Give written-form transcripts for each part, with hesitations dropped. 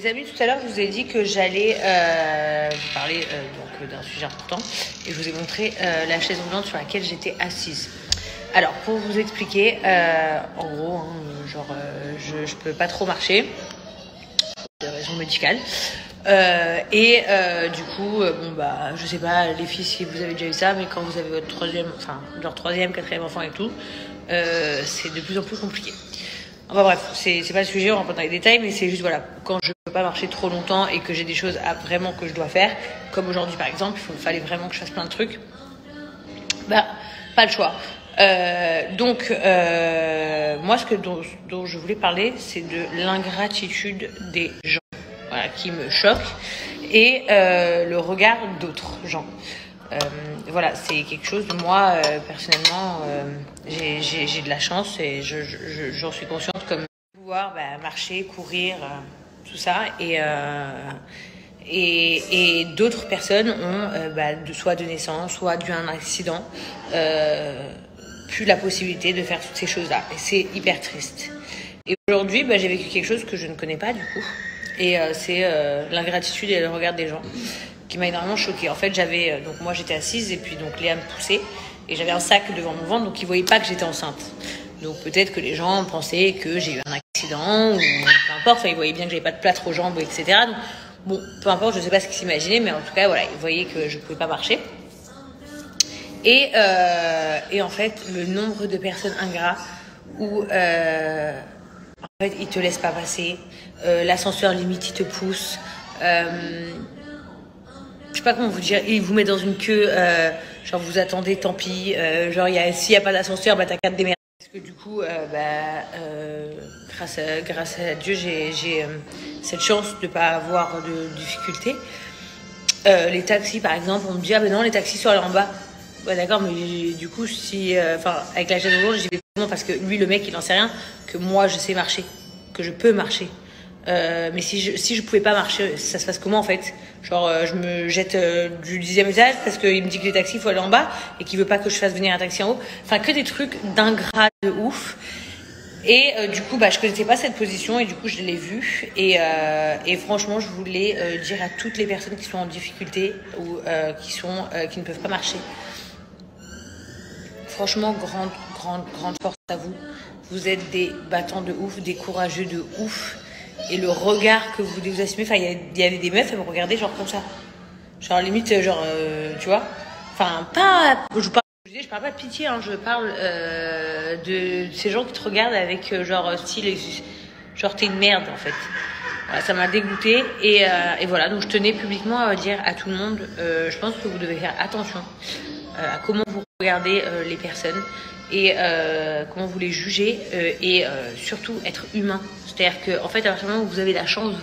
Les amis, tout à l'heure, je vous ai dit que j'allais vous parler d'un sujet important et je vous ai montré la chaise roulante sur laquelle j'étais assise. Alors, pour vous expliquer, en gros, je peux pas trop marcher, pour des raisons médicales. Du coup, je sais pas, les filles, si vous avez déjà eu ça, mais quand vous avez votre troisième, quatrième enfant et tout, c'est de plus en plus compliqué. Enfin bref, c'est pas le sujet, on rentre pas dans les détails, mais c'est juste, voilà, quand je peux pas marcher trop longtemps et que j'ai des choses vraiment que je dois faire, comme aujourd'hui par exemple, il fallait vraiment que je fasse plein de trucs, pas le choix. Moi, dont je voulais parler, c'est de l'ingratitude des gens, voilà, qui me choque, et le regard d'autres gens. Voilà, c'est quelque chose, moi, personnellement, j'ai de la chance et j'en suis consciente, comme pouvoir marcher, courir, tout ça, et d'autres personnes ont, soit de naissance, soit dû à un accident, plus la possibilité de faire toutes ces choses-là, et c'est hyper triste. Et aujourd'hui, j'ai vécu quelque chose que je ne connais pas du coup, et c'est l'ingratitude et le regard des gens qui m'a énormément choquée. En fait, donc moi j'étais assise et puis donc Léa me poussait et j'avais un sac devant mon ventre, donc ils voyaient pas que j'étais enceinte. Donc peut-être que les gens pensaient que j'ai eu un accident ou peu importe, ils voyaient bien que j'avais pas de plâtre aux jambes, etc. Donc bon, peu importe, je sais pas ce qu'ils s'imaginaient, mais en tout cas voilà, ils voyaient que je pouvais pas marcher. Et en fait, le nombre de personnes ingrats où en fait ils te laissent pas passer, l'ascenseur limite il te pousse. Je sais pas comment vous dire, ils vous mettent dans une queue, genre vous attendez, tant pis, s'il y a pas d'ascenseur, t'as qu'à te démerder. Parce que du coup, grâce à Dieu, j'ai cette chance de pas avoir de difficultés. Les taxis, par exemple, on me dit non, les taxis sont allés en bas. Ouais, d'accord, mais du coup, avec la chaise roulante, j'y vais vraiment parce que lui, le mec, il en sait rien, que moi, je sais marcher, que je peux marcher. Mais si je pouvais pas marcher, ça se passe comment en fait? Je me jette du 10e étage parce qu'il me dit que les taxis, il faut aller en bas et qu'il veut pas que je fasse venir un taxi en haut. Enfin, que des trucs d'ingrats de ouf. Et du coup, je connaissais pas cette position et du coup, je l'ai vue. Et franchement, je voulais dire à toutes les personnes qui sont en difficulté ou qui ne peuvent pas marcher. Franchement, grande force à vous. Vous êtes des battants de ouf, des courageux de ouf. Et le regard que vous devez assumer, il y avait des meufs, elles me regardaient genre comme ça. Genre limite, tu vois. Enfin, je parle pas de pitié, hein, je parle de ces gens qui te regardent avec style, genre t'es une merde en fait. Voilà, ça m'a dégoûtée et voilà, donc je tenais publiquement à dire à tout le monde, je pense que vous devez faire attention à comment vous regardez les personnes et comment vous les jugez et surtout être humain. C'est-à-dire que en fait, à partir du moment où vous avez la chance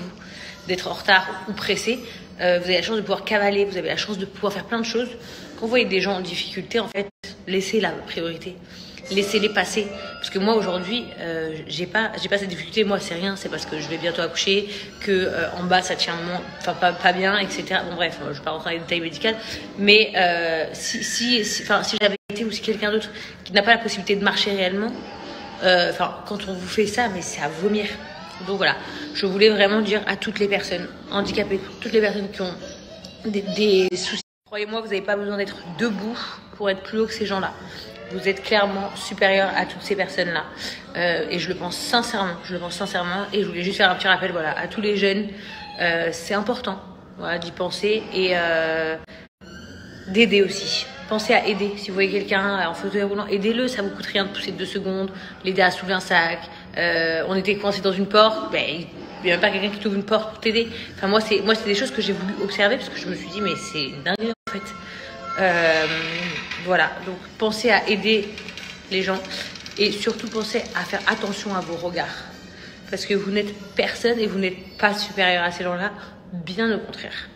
d'être en retard ou pressé, vous avez la chance de pouvoir cavaler, vous avez la chance de pouvoir faire plein de choses. Quand vous voyez des gens en difficulté, en fait, laissez la priorité. Laissez-les passer. Parce que moi, aujourd'hui, j'ai pas cette difficulté. Moi, c'est rien. C'est parce que je vais bientôt accoucher, que en bas, ça tient pas bien, etc. Bon, bref, je vais pas rentrer dans les détails médicaux. Mais si j'avais été ou si quelqu'un d'autre qui n'a pas la possibilité de marcher réellement, quand on vous fait ça, mais c'est à vomir. Donc voilà, je voulais vraiment dire à toutes les personnes handicapées, toutes les personnes qui ont des soucis. Croyez-moi, vous n'avez pas besoin d'être debout pour être plus haut que ces gens-là. Vous êtes clairement supérieur à toutes ces personnes-là. Et je le pense sincèrement. Et je voulais juste faire un petit rappel, voilà, à tous les jeunes. C'est important, voilà, d'y penser et d'aider aussi. Pensez à aider. Si vous voyez quelqu'un en fauteuil roulant, aidez-le. Ça vous coûte rien de pousser 2 secondes, l'aider à soulever un sac. On était coincé dans une porte. Il n'y a même pas quelqu'un qui t'ouvre une porte pour t'aider. Enfin, moi, c'est des choses que j'ai voulu observer parce que je me suis dit, mais c'est une dinguerie en fait. Voilà, donc pensez à aider les gens et surtout pensez à faire attention à vos regards parce que vous n'êtes personne et vous n'êtes pas supérieur à ces gens-là, bien au contraire.